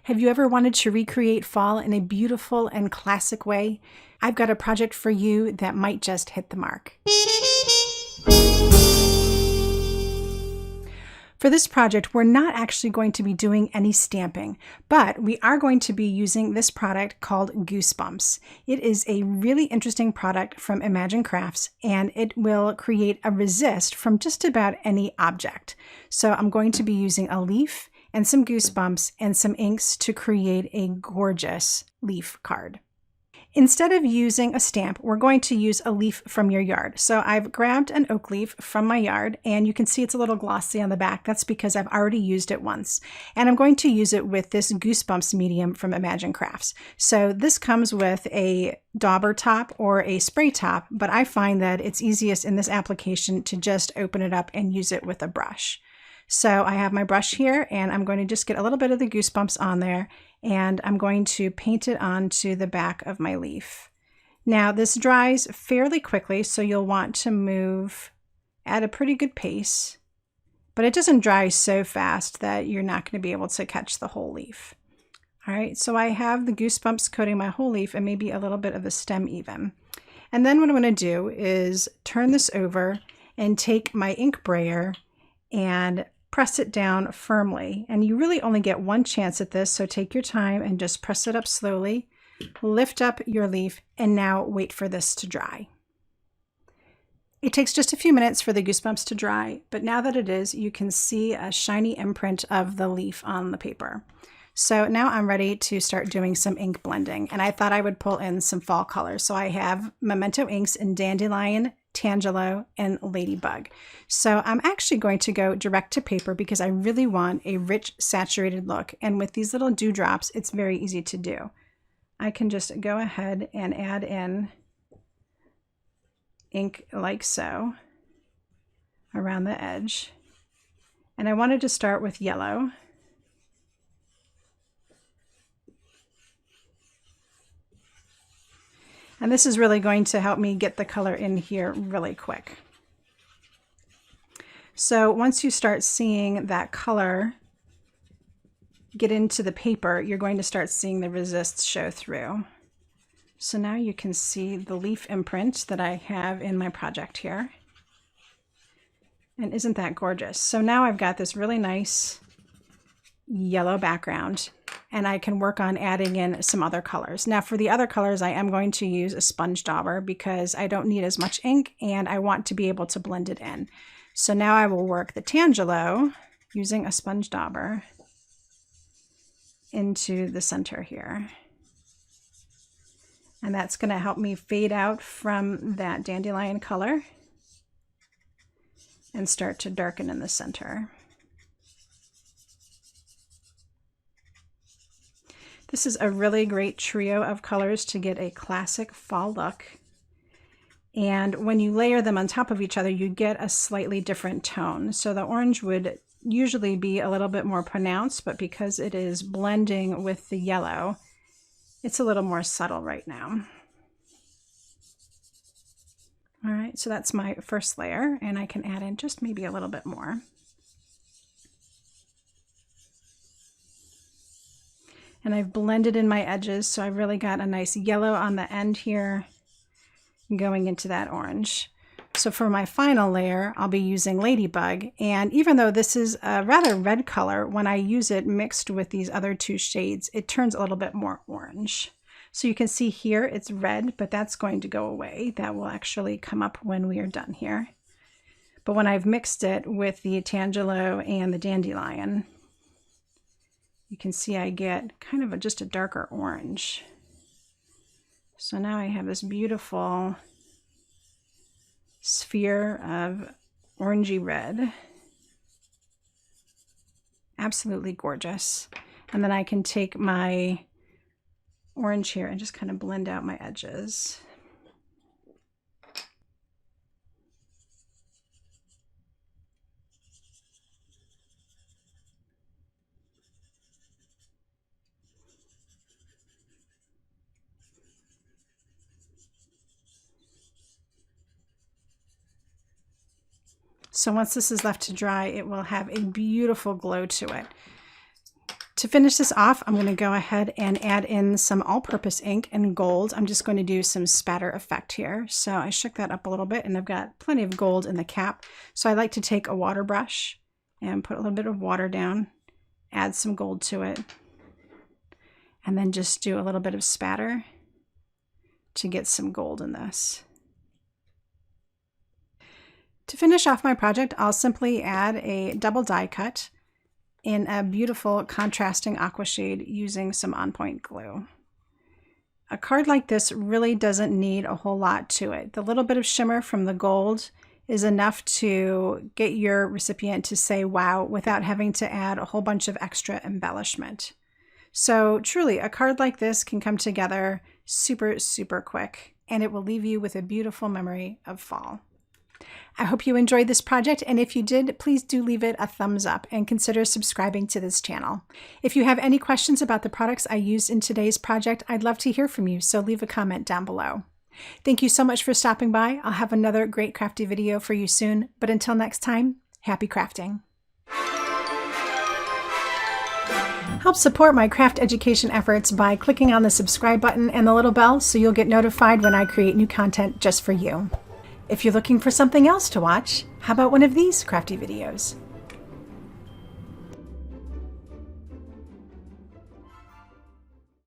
Have you ever wanted to recreate fall in a beautiful and classic way? I've got a project for you that might just hit the mark. For this project, we're not actually going to be doing any stamping, but we are going to be using this product called Goosebumps. It is a really interesting product from Imagine Crafts, and it will create a resist from just about any object. So I'm going to be using a leaf and some goosebumps and some inks to create a gorgeous leaf card. Instead of using a stamp, we're going to use a leaf from your yard. So I've grabbed an oak leaf from my yard, and you can see it's a little glossy on the back. That's because I've already used it once. And I'm going to use it with this Goosebumps medium from Imagine Crafts. So this comes with a dauber top or a spray top, but I find that it's easiest in this application to just open it up and use it with a brush. So I have my brush here, and I'm going to just get a little bit of the Goosebumps on there, and I'm going to paint it onto the back of my leaf. Now this dries fairly quickly, so you'll want to move at a pretty good pace, but it doesn't dry so fast that you're not going to be able to catch the whole leaf. All right, so I have the Goosebumps coating my whole leaf and maybe a little bit of the stem even. And then what I'm going to do is turn this over and take my ink brayer and press it down firmly. And you really only get one chance at this, so take your time and just press it up slowly, lift up your leaf, and now wait for this to dry. It takes just a few minutes for the Goosebumps to dry, but now that it is, you can see a shiny imprint of the leaf on the paper. So now I'm ready to start doing some ink blending, and I thought I would pull in some fall colors. So I have Memento inks in Dandelion, Tangelo, and Ladybug. So I'm actually going to go direct to paper because I really want a rich saturated look, and with these little dewdrops it's very easy to do. I can just go ahead and add in ink like so around the edge, and I wanted to start with yellow. And this is really going to help me get the color in here really quick. So once you start seeing that color get into the paper, you're going to start seeing the resists show through. So now you can see the leaf imprint that I have in my project here. And isn't that gorgeous? So now I've got this really nice yellow background, and I can work on adding in some other colors. Now for the other colors, I am going to use a sponge dauber because I don't need as much ink and I want to be able to blend it in. So now I will work the Tangelo using a sponge dauber into the center here. And that's going to help me fade out from that dandelion color and start to darken in the center. This is a really great trio of colors to get a classic fall look. And when you layer them on top of each other, you get a slightly different tone. So the orange would usually be a little bit more pronounced, but because it is blending with the yellow, it's a little more subtle right now. All right, so that's my first layer, and I can add in just maybe a little bit more. And I've blended in my edges, so I've really got a nice yellow on the end here going into that orange. So for my final layer, I'll be using Ladybug, and even though this is a rather red color, when I use it mixed with these other two shades, it turns a little bit more orange. So you can see here it's red, but that's going to go away. That will actually come up when we are done here. But when I've mixed it with the Tangelo and the Dandelion, you can see I get kind of just a darker orange. So now I have this beautiful sphere of orangey red. Absolutely gorgeous. And then I can take my orange here and just kind of blend out my edges. So once this is left to dry, it will have a beautiful glow to it. To finish this off, I'm going to go ahead and add in some all-purpose ink and gold. I'm just going to do some spatter effect here. So I shook that up a little bit, and I've got plenty of gold in the cap. So I like to take a water brush and put a little bit of water down, add some gold to it, and then just do a little bit of spatter to get some gold in this. To finish off my project, I'll simply add a double die cut in a beautiful contrasting aqua shade using some on-point glue. A card like this really doesn't need a whole lot to it. The little bit of shimmer from the gold is enough to get your recipient to say wow without having to add a whole bunch of extra embellishment. So truly, a card like this can come together super, super quick, and it will leave you with a beautiful memory of fall. I hope you enjoyed this project, and if you did, please do leave it a thumbs up and consider subscribing to this channel. If you have any questions about the products I used in today's project, I'd love to hear from you, so leave a comment down below. Thank you so much for stopping by. I'll have another great crafty video for you soon, but until next time, happy crafting. Help support my craft education efforts by clicking on the subscribe button and the little bell so you'll get notified when I create new content just for you. If you're looking for something else to watch, how about one of these crafty videos?